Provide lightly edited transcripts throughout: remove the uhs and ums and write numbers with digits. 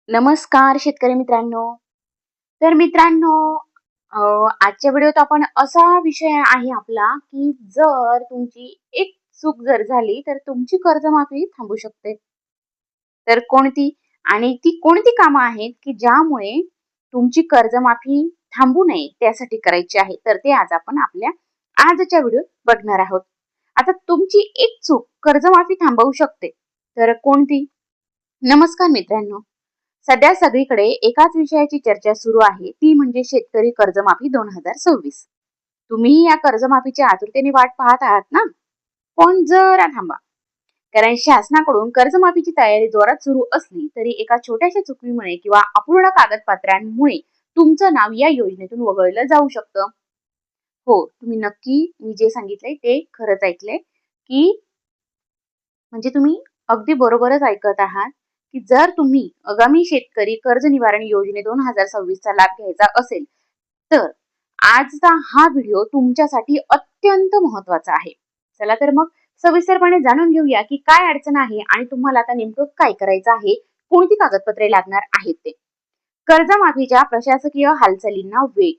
नमस्कार शेतकरी मित्रांनो. तर मित्रांनो, अ, आजच्या व्हिडिओत आपण असा विषय आहे आपला, की जर तुमची एक चूक जर झाली, तर तुमची कर्जमाफी थांबू शकते. तर कोणती? आणि ती कोणती कामं आहेत, की ज्यामुळे तुमची कर्जमाफी थांबू नये त्यासाठी करायची आहे. तर ते आज आपण आपल्या आजच्या व्हिडिओत बघणार आहोत. आता तुमची एक चूक कर्जमाफी थांबवू शकते. तर कोणती? नमस्कार मित्रांनो. सध्या सगळीकडे एकाच विषयाची चर्चा सुरू आहे, ती म्हणजे शेतकरी कर्जमाफी 2026. तुम्ही या कर्जमाफीच्या आतुरतेने वाट पाहत आहात ना? पण जरा थांबा. कारण शासनाकडून कर्जमाफीची तयारी जोरात सुरू असली तरी एका छोट्याशा चुकीमुळे किंवा अपूर्ण कागदपत्रांमुळे तुमचं नाव या योजनेतून वगळलं जाऊ शकतं. हो, तुम्ही नक्की मी जे सांगितलंय ते खरंच ऐकलंय, की म्हणजे तुम्ही अगदी बरोबरच ऐकत आहात, की जर तुम्ही आगामी शेतकरी कर्ज निवारण योजने 2026 चा लाभ घ्यायचा असेल, तर आजचा हा व्हिडिओ तुमच्यासाठी अत्यंत महत्त्वाचा आहे. चला तर मग सविस्तरपणे जाणून घेऊया, की काय अडचण आहे आणि तुम्हाला आता नेमकं काय करायचं आहे, कोणती कागदपत्रे लागणार आहेत ते. कर्जमाफीच्या प्रशासकीय हालचालींना वेग.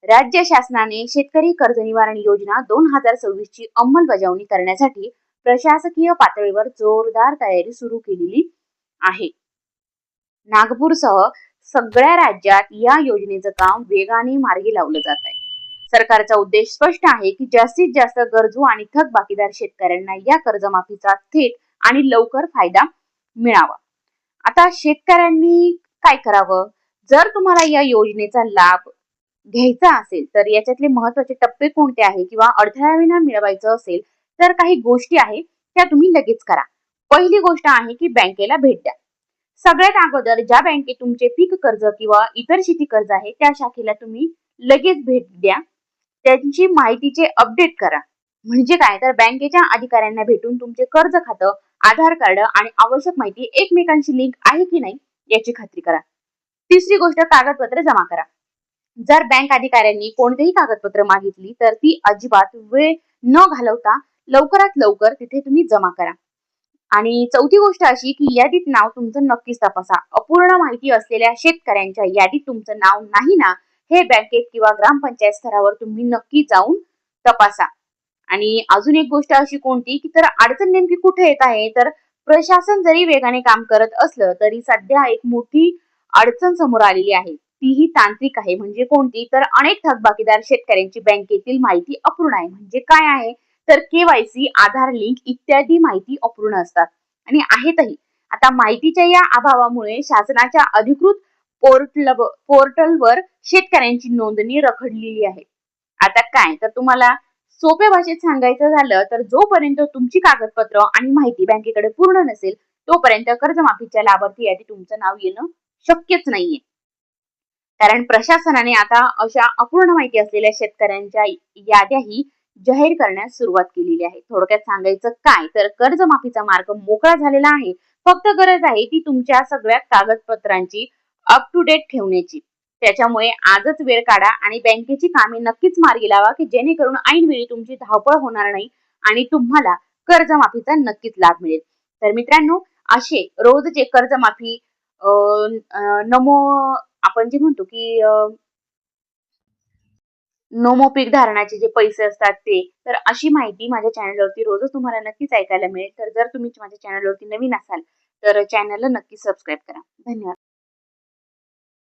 राज्य शासनाने शेतकरी कर्ज निवारण योजना 2026 ची अंमलबजावणी करण्यासाठी प्रशासकीय पातळीवर जोरदार तयारी सुरू केलेली आहे. नागपूरसह सगळ्या राज्यात या योजनेचं काम वेगाने मार्गी लावलं जात आहे. सरकारचा उद्देश स्पष्ट आहे, की जास्तीत जास्त गरजू आणि थकबाकीदार शेतकऱ्यांना या कर्जमाफीचा थेट आणि लवकर फायदा मिळावा. आता शेतकऱ्यांनी काय करावं? जर तुम्हाला या योजनेचा लाभ घ्यायचा असेल, तर याच्यातले महत्त्वाचे टप्पे कोणते आहे किंवा अडथळ्याविना मिळवायचं असेल, तर काही गोष्टी आहेत त्या तुम्ही लगेच करा. पहिली गोष्ट आहे, की बँकेला भेट द्या. सगळ्यात अगोदर ज्या बँकेत तुमचे पीक कर्ज किंवा इतर शेती कर्ज आहे, त्या शाखेला तुम्ही लगेच भेट द्या. त्यांची माहितीचे अपडेट करा. म्हणजे काय, तर बँकेच्या अधिकाऱ्यांना भेटून तुमचे कर्ज खातं, आधार कार्ड आणि आवश्यक माहिती एकमेकांशी लिंक आहे की नाही याची खात्री करा. तिसरी गोष्ट, कागदपत्रे जमा करा. जर बँक अधिकाऱ्यांनी कोणतीही कागदपत्र मागितली तर ती अजिबात वेळ न घालवता लवकरात लवकर तिथे तुम्ही जमा करा. आणि चौथी गोष्ट अशी, की यादीत नाव तुमचं नक्कीच तपासा. अपूर्ण माहिती असलेल्या शेतकऱ्यांच्या यादीत तुमचं नाव नाही ना, हे बँकेत किंवा ग्रामपंचायत स्तरावर तुम्ही नक्की जाऊन तपासा. आणि अजून एक गोष्ट अशी कोणती, की तर अडचण नेमकी कुठे येत आहे, तर प्रशासन जरी वेगाने काम करत असलं तरी सध्या एक मोठी अडचण समोर आलेली आहे. तीही तांत्रिक आहे. म्हणजे कोणती, तर अनेक थकबाकीदार शेतकऱ्यांची बँकेतील माहिती अपूर्ण आहे. म्हणजे काय आहे, तर केवायसी, आधार लिंक इत्यादी माहिती अपूर्ण असतात आणि आहेतही. आता माहितीच्या या अभावामुळे शासनाच्या अधिकृत पोर्टलवर शेतकऱ्यांची नोंदणी रखडलेली आहे. आता काय, तर तुम्हाला सोप्या भाषेत सांगायचं झालं तर जोपर्यंत तुमची कागदपत्र आणि माहिती बँकेकडे पूर्ण नसेल, तोपर्यंत कर्जमाफीच्या लाभार्थी यादीत तुमचं नाव येणं शक्यच नाहीये. कारण प्रशासनाने आता अशा अपूर्ण माहिती असलेल्या शेतकऱ्यांच्या याद्याही जाहीर करण्यास सुरुवात केलेली आहे. थोडक्यात सांगायचं काय, तर कर्जमाफीचा मार्ग मोकळा झालेला आहे. फक्त गरज आहे ती तुमच्या सगळ्या कागदपत्रांची अप टू डेट ठेवण्याची. त्याच्यामुळे आजच वेळ काढा आणि बँकेची कामे नक्कीच मार्गी लावा, की जेणेकरून ऐनवेळी तुमची धावपळ होणार नाही आणि तुम्हाला कर्जमाफीचा नक्कीच लाभ मिळेल. तर मित्रांनो, असे रोजचे कर्जमाफी अ, नमो आपण जे म्हणतो, की नमो पीक धारणाचे जे पैसे असतात ते. तर अशी माहिती माझ्या चॅनलवरती रोजच तुम्हाला नक्कीच ऐकायला मिळेल. तर जर तुम्ही माझ्या चॅनलवरती नवीन असाल, तर चॅनलला नक्की सबस्क्राईब करा. धन्यवाद.